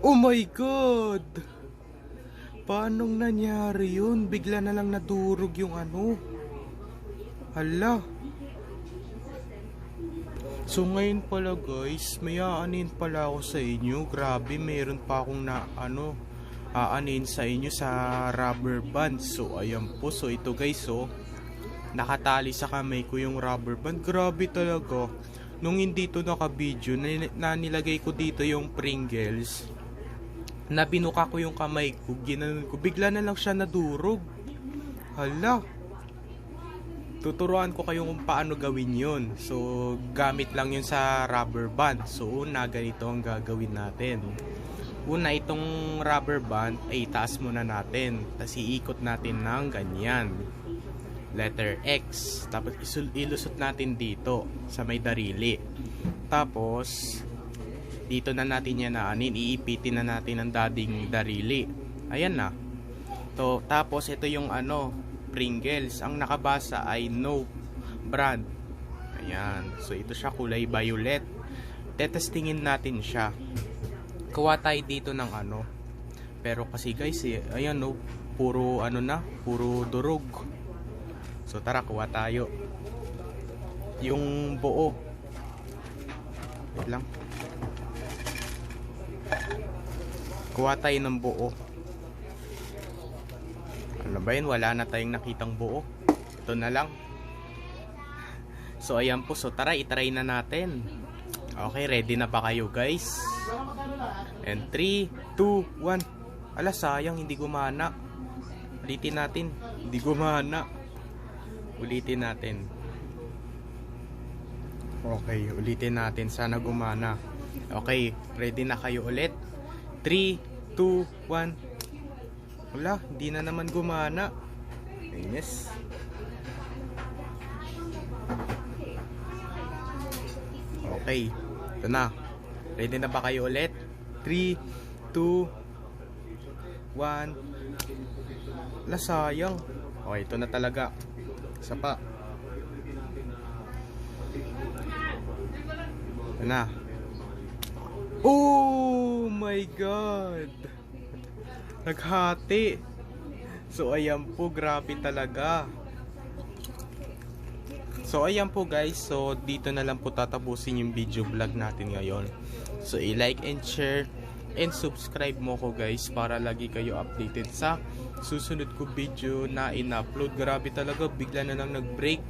Oh my God! Paanong nangyari yun? Bigla na lang nadurog yung ano. Hala. So ngayon pala guys, may aanin pala ako sa inyo. Grabe, meron pa akong aanin sa inyo sa rubber band. So ayan po, so ito guys, so nakatali sa kamay ko yung rubber band. Grabe talaga. Nung hindi to naka-video, na nilagay ko dito yung Pringles, na binuka ko yung kamay ko, ginanon ko, bigla na lang siya nadurog. Hala. Tuturuan ko kayo kung paano gawin yun. So, gamit lang yun sa rubber band. So, una, ganito ang gagawin natin. Una, itong rubber band ay itaas muna natin. Tapos iikot natin ng ganyan. Letter X. Tapos ilusot natin dito sa may darili. Tapos dito na natin yan naanin. Iipitin na natin ang dading darili. Ayan na. Tapos ito yung Pringles. Ang nakabasa ay no brand. Ayan. So ito siya, kulay violet. Tetestingin natin siya. Kuha tayo dito ng Pero kasi guys, ayan no, puro puro durog. So tara, kuha tayo yung buo. Wait lang. Kuha tayo ng buo. Ano ba yun? Wala na tayong nakitang buo. Ito na lang. So ayan po. So tara, itry na natin. Okay, ready na ba kayo guys? And 3, 2, 1. Ala, sayang, hindi gumana. Ulitin natin. Hindi gumana. Ulitin natin. Okay, ulitin natin. Sana gumana. Okay, ready na kayo ulit? 3, 2, 1. Wala, hindi na naman gumana. Yes. Okay, ito na. Ready na ba kayo ulit? 3, 2, 1. Wala, sayang. Okay, ito na talaga. Isa pa. Ito na. Oh my God! Naghati. So ayan po, grabe talaga. So ayan po guys, so dito na lang po tatapusin yung video vlog natin ngayon. So i-like and share and subscribe mo ko guys para lagi kayo updated sa susunod ko video na in-upload. Grabe talaga, bigla na lang nag-break.